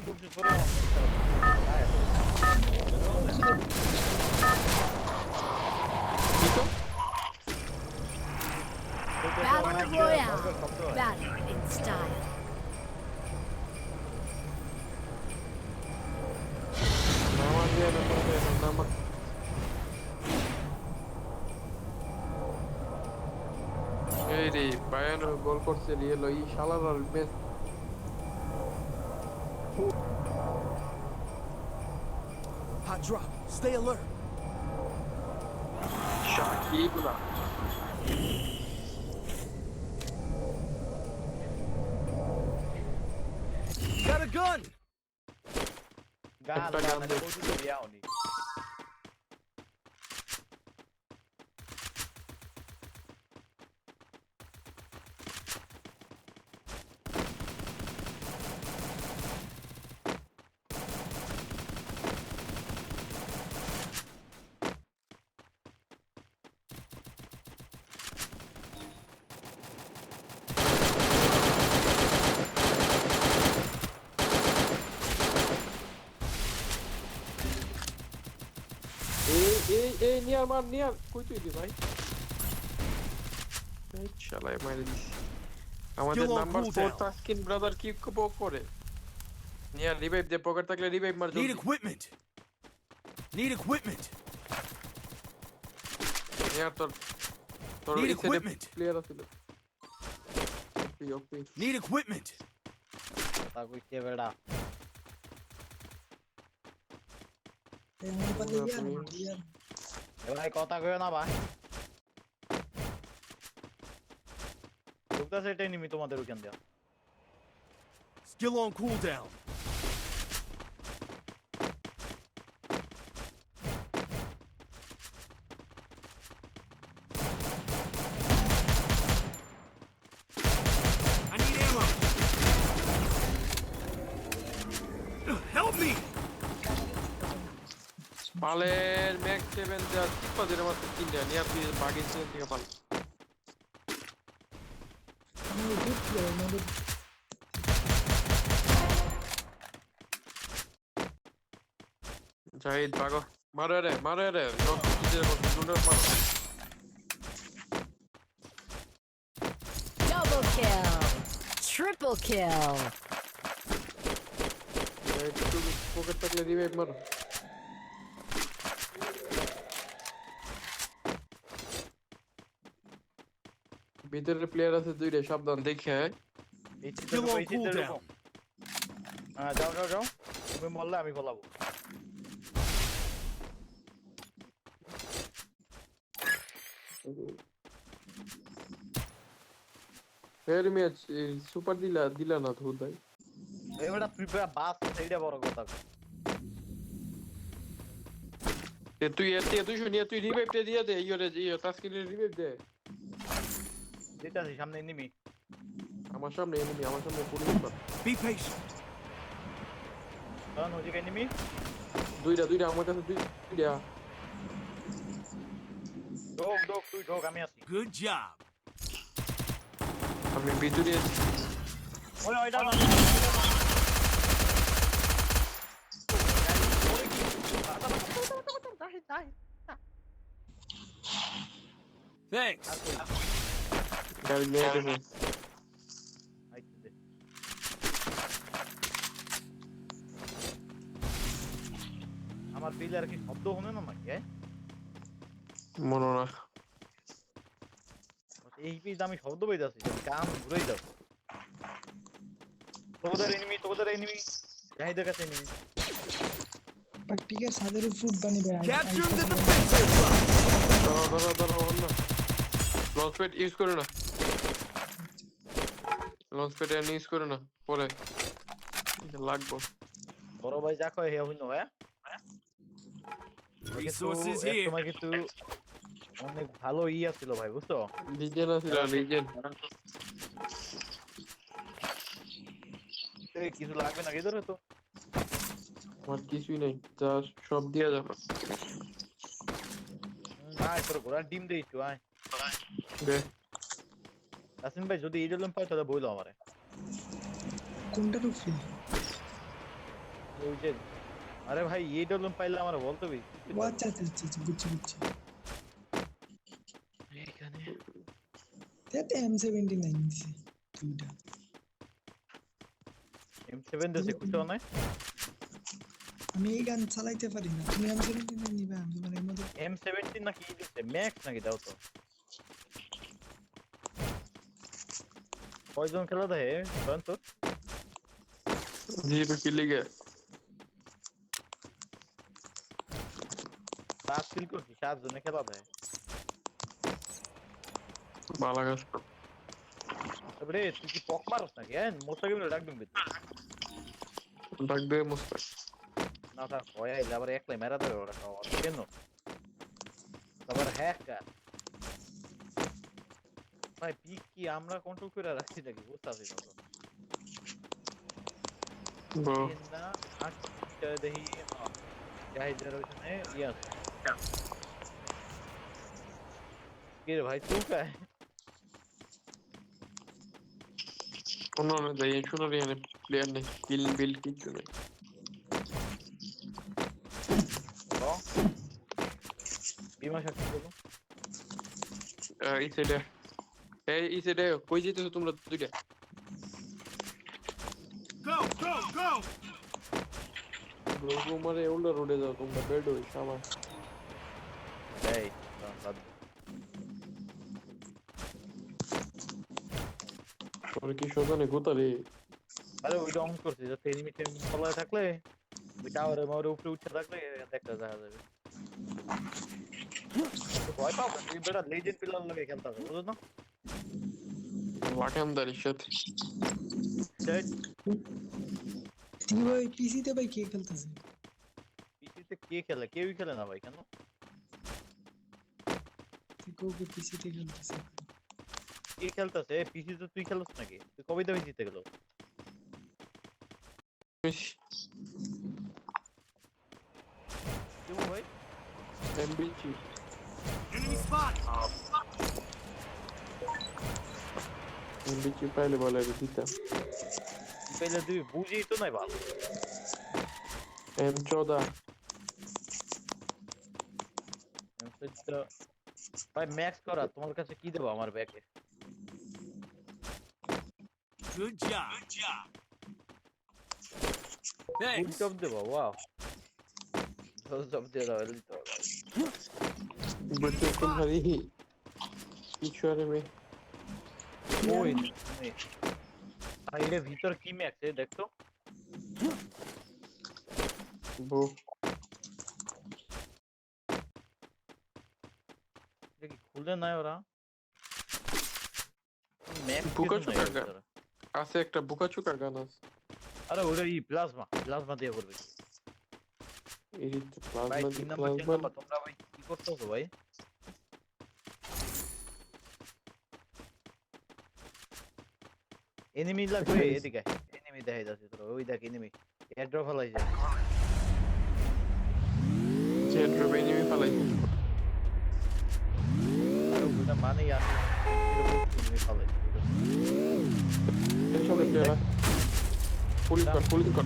করছিস করে Battle Royale. Battle in style. এই রে বায়ান গোল করছে লিয়েলো এই শালার আর match Hot drop. Stay alert. Shakib না Got a gun. গান একটা গান গান দে। কোথাও দিয়া হনি এই নিয়ার মার নিয়ার কই তুই দি ভাই এই শালা মাইরে দিস আমাদের Still on number 4 cooldown. Taskin brother কি বক করে নিয়ার রিভাইভ দে পকেট থাকলে রিভাইভ মার Need জলদি equipment. Need equipment. নিয়ার তোর তোর Need এই সাইডে equipment. প্লেয়ার আছে ওকে Need equipment. তা কইছে বেড়া ভাই কথা কইও না ভাই ঢুকতাছে এটা নিমি তোমাদের ওখান দিয়া Still on cooldown. I need ammo. Help me. পালের ম্যাক্স 7 যা পাদের মাত্র 3 টা নিয়ার তুই বাগির থেকে পাল জাহিদ ভাগো মারো রে নক দিতে দুটো মারো Double kill. Triple kill. Zahid তুই পকেট থাকলে রিভাইভ মারো ভিতরে প্লেয়ার আছে দুইটা সাবধান দেখে এই Still on cooldown. হ্যাঁ যাও যাও যাও তুমি বললে আমি বলাবো ফের ম্যাচ সুপার দিলা না তো ভাই এবারে প্রিপেয়ার বাস সেইটা বড় কথা তুই শুনিয়া তুই রিভাইভটা দিয়ে দে ইয়োরে তাসকিনের রিভাইভ দে দিতাছি সামনে নিমি আমার সামনে এনিমি আমার সামনে পুলিশ না Be patient. কারণ ওই জায়গায় নিমি দুইটা আমার কাছে দুইটা ঢোক তুই ঢোক আমি আছি Good job. আমি ভিতরে ওই ওইটা না Thanks. গাড়ি নিয়ে গেছে আমার পিলার কি শব্দ হবে না নাকি মনে না এই পিস আমি শব্দ পাইতাছি কাম ঘুরে যাও তোদের এনিমি যাই দেখাতে এনিমি पट्टी के सादे फ्रूट बनी गया Capture the defensive block. ধরো না লঞ্চ প্যাড ইউজ করো না লঞ্চ প্যাড ইউজ করো না পরে লাগবো বড় ভাই যা কয় হে হইনো হ্যাঁ Resources here. তোমার কিন্তু অনেক ভালো ছিল ভাই বুঝছো লিজেন্ড আছে লিজেন্ড এই কিছু লাগবে না ধরে তো আমার কিছুই নেই যা সব দিয়ে যাবে আয় তোর ঘোড়ার ডিম দিয়েছো আয় দে আসিন ভাই যদি এই জলম পাই তাহলে বইলো আমারে কোনটা রুফি ওই যে আরে ভাই এই ডলন পাইলে আমার বলতো বি ও আচ্ছা আচ্ছা আচ্ছা আচ্ছা, বুঝছি বুঝছি এখানে তাতে M79 দিছে দুইটা M7 দেশে কিছু নাই আমি এই গান চালাইতে পারি না তুমি M79 নিবা আমি মানে এর মধ্যে M17 নাকি ই দিছে ম্যাক্স নাকি দাও তো কয়জন খেলা দেয় বলেন তো জিরো কি লিগে 7 কিল করছি 7 জনে খেলা দেয় ভালো কাজ তারপরে তুই কি পক মারছ নাকি হ্যাঁ মোস্তাকিম ডাক দিবি ডাক দে মুস্তাক না থাক ভয় আইলে আবার একলাই মেরা দেবে ওরা খাওয়া কেন আবার হ্যাকার ভাই পিক কি আমরা কন্ট্রোল করে রাখছি নাকি বুঝতাছি না তো ব্রো না আচ্ছা দেখি জাহিদের ওখানে ইয়াস কি রে ভাই তুই কায় উন্নয়নে যাই শুনো রে এনে প্লেয়ার নেই কিল বিল কিছু নেই বিমা শক্তি বলো এই সাইডে কই যেতেছো তোমরা দুইটা Go, go, go! ব্রো তোমারে ওল্ডার রোডে যাও তোমরা বেড হই সামান এই বাদ তোর কি শোধনে গোতারে আরে ওইটা অন করছি যাতে এনিমি টেম তলায় থাকলে ওই টাওয়ারের মারে উপরে উঠে থাকলে দেখা দেখা যাবে ভয় পাও না তুই বেটা লেজেন্ড প্লেয়ার লাগে খেলতে হবে বুঝছো না লাকান্দারির সাথে সেই তুমি ভাই পিসি তে ভাই কে খেলতেছে পিসিতে কে খেলে কেউই খেলে না ভাই কেন তুই কোকে পিসি তে খেলতেছে কে খেলতেছে পিসি তো তুই খেলছ নাকি তুই কবে থেকে জিতে গেল কেউ ভাই এমবিজি Enemy spot! এমবিজি পাইলে বলে দিতাম পেলে তুই বুঝিই তো নাই ভালো M14 ভাই ম্যাক্স করা তোমার কাছে কি দেবো আমার ব্যাগে Good job. Good job. ফুল Thanks. টপ দেবো ওয়াও জব দিয়ে দাও এলি তো বলতে কোন হারি কিছু আরে মে ওই ভাই এর ভিতর কি ম্যাক্স এ দেখতো বো দেখি খুলে নাই ওরা ম্যাক্স বুকা চুকা গান আছে একটা বুকা চুকা গান আছে আরে ওটা ই প্লাজমা দিয়ে করবে এই তো ভাই প্লাজমা 3 নাম্বার 4 নাম্বার তোমরা ভাই কি করতেছো ভাই এনিমি লাগবে এদিকে এনিমি দেখাই যাচ্ছে তোর ওই দেখ এনিমি এয়ার ড্রপ হলাইছে জেন রবেনি মি ফালাই আর ওটা মানে আমি এরকম এনিমি হলাইছে এই সব প্লেয়ার ফুল কর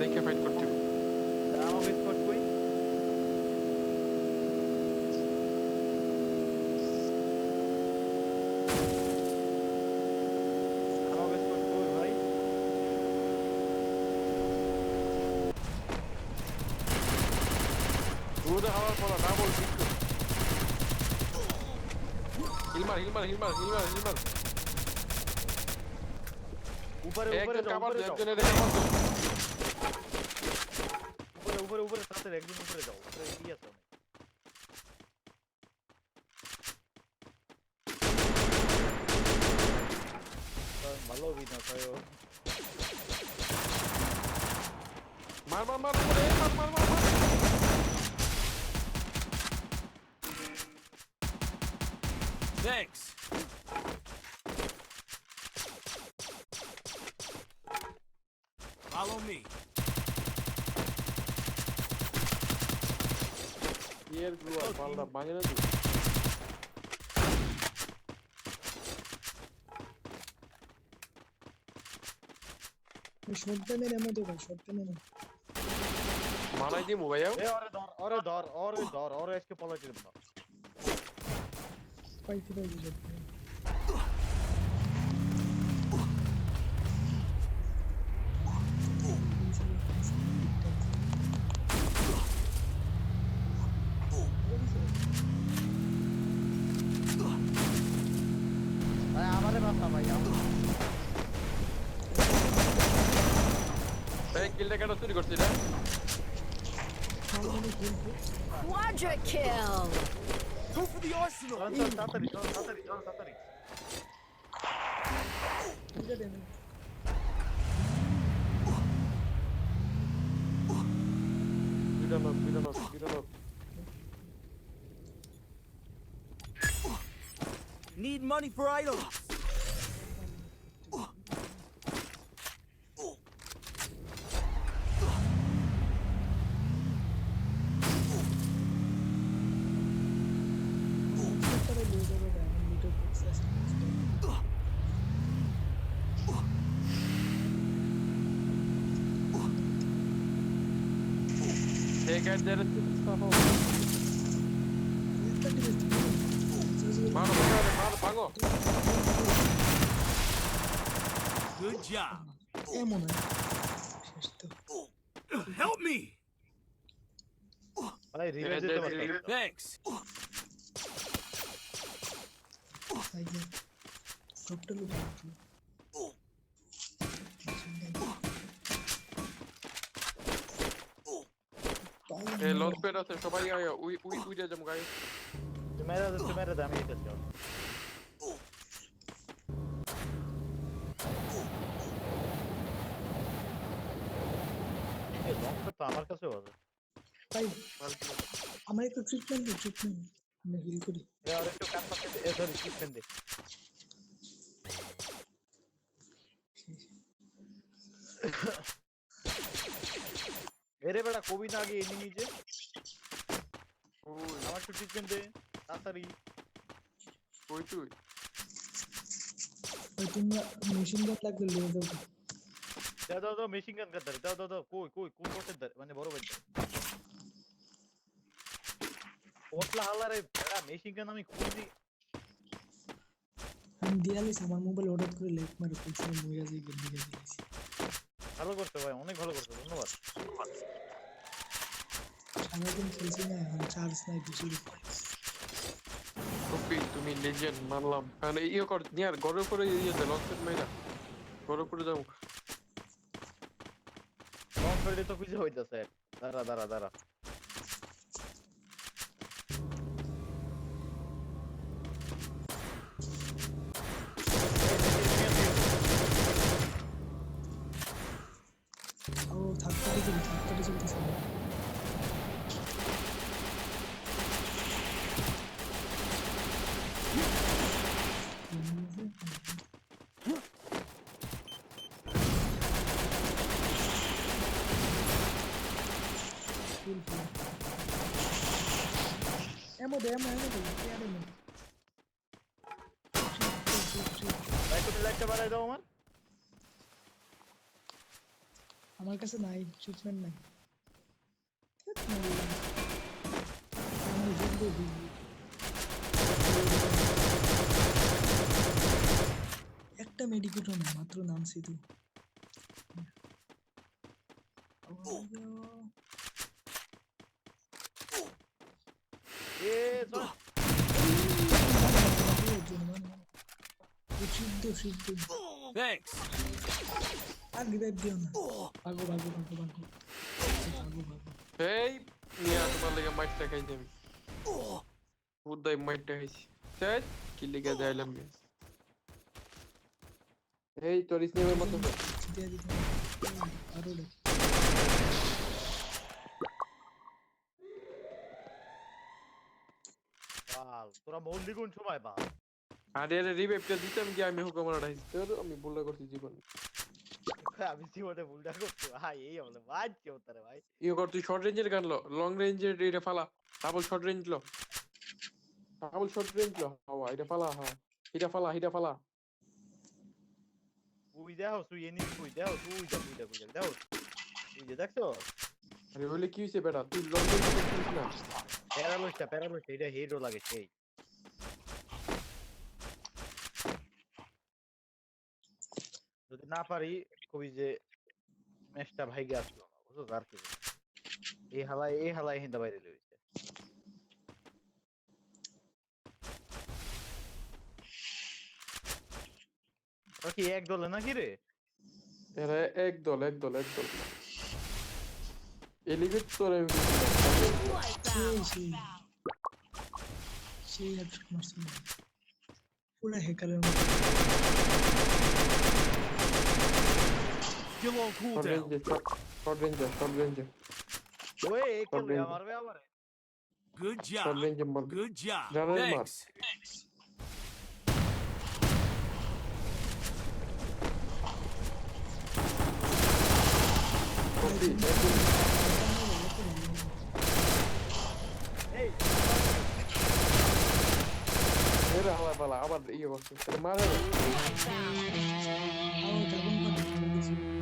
দেখে ফাইট করতে আমাকে স্পট কই আমাকে স্পট কই ভাই দুধ হাওয়ার পর না বল কিছু হিলমার উপরে একজন যাও, কাবার উপরে যাও। একজনের কাবার উপরে তাড়াতাড়ি একদম উপরে যাও উপরে কি আছে ভালো অভিনয় হয় ও। মার করে মার Thanks. Follow me. ইয়ার গ্লু আর পাল্টা ভাঙে না শর্টগানের এমন তো ভাই শর্টগানের মারাই দিমু ভাইয়া এ ওরে আজকে পলাইতে দেব না। পাইতে পাইতে শর্টগান ভাই আমারে বাঁচা ভাই এই কিলটা কেন চুরি করছিস রে Quadra kill. Go for the arsenal. চল তাড়াতাড়ি তাড়াতাড়ি এটা দেন বিরানক Need money for items. করে নিয়ে যাবে diamond meter process Take out there stuff. একটা ডিভাইস মারো ভাগো Good job. এমন শেষ তো Help me. ভাই রিভাইভ দিতে পারতাম Thanks. আইগে ডক্টর লোক এই লঞ্চ প্যাড আছে সবাই আয় উইটা যাম গাইস তুমি মেরে দে আমি এটা চাও এই লঙ্কা তো আমার কাছেও আছে ভাই আমার একটা ট্রিটমেন্ট আমি হিল করি এ আর একটু কাট পাতে এ সরি ট্রিটমেন্ট দে এরে বেটা কবি না আগে এনিমি যে আমার একটু ট্রিটমেন্ট দে তাড়াতাড়ি কই তুই ভাই তোমরা মেশিন গান লাগবে লিয়ে যাও দাও মেশিন গান কাট দাও কই কোন কোটের দাও মানে বড় ভাই ওটলা হালারে বেটা মেশিন গান আমি খুঁজি আমি দিয়ালিস আমার মোবাইল অর্ডার করে লেট মারে পয়সা মইরা যাই গেল দিকে দিয়েছি ভালো করতে ভাই অনেক ভালো করতে ধন্যবাদ সারাদিন খেলছি না এখন চার্জ নাই বেশি কপি তুমি লেজেন্ড মানলাম কারণ ইয়ে কর নিয়ার গড়ে করে ইয়ে দে লঞ্চ প্যাড মাইরা গড়ে করে যাও লং ফেললে তো কিছু হইতাছে দাঁড়া ও থাকতারি চলতেছে এমো দে ভাই তুমি লাইটটা বাড়াই দাও আমার কাছে নাই ট্রিটমেন্ট নাই একটা মেডিকেটও না মাত্র নামছি তো এ চল সিদ্ধ Thanks. আর রিভাইভ দিও না ভাগো এই নিয়া তোমার লাগে মাইটটা খাইছি আমি বুদ্ধাই মাইটটা খাইছি সেট কি লিগা যাইলাম এই তোর স্নেমের মতো দিয়ে দিতে আরো দেখ বাল তোরা মল্লি কোন সময় বা আরে রিভাইভটা দিতাম কি আমি হুকুম রাইছি তোর আমি ভুল করছি জীবন আমি জীবনে ভুলটা করছি ভাই এই হলো বাজছে ওতারে ভাই ইয়ে কর তুই শর্ট রেঞ্জের গান লো লং রেঞ্জের এটা ফালা ডাবল শর্ট রেঞ্জ লো হাওয়া এটা ফালা হ্যাঁ এটা ফালা তুই দেখো তুই এনিমি তুই দেখো তুই দেখো তুই যে দেখছো আরে বলে কি হইছে বেটা তুই লন্ডন থেকে কিনিস না প্যারালোসটা এটা হিরো লাগে সেই যদি না পারি কবি যে ম্যাচটা ভাইগে আসলো না বুঝছো আর কি এই হালায় হিন্দা বাইরে লইছে কি এক দলে নাকি রে এরা এক দল এলিভেট তোরে Wipeout. সেই হেডশট মারছে পুরো হ্যাকারের মতো Still on cooldown. শর্ট রেঞ্জে ওই একে মারবে আমারে Good শর্ট job. রেঞ্জে মার Good job. Jared Thanks. এই এরা হালা পালা আবার ইয়ে করছে মারে Wipeout. আবার ড্রাগন পানি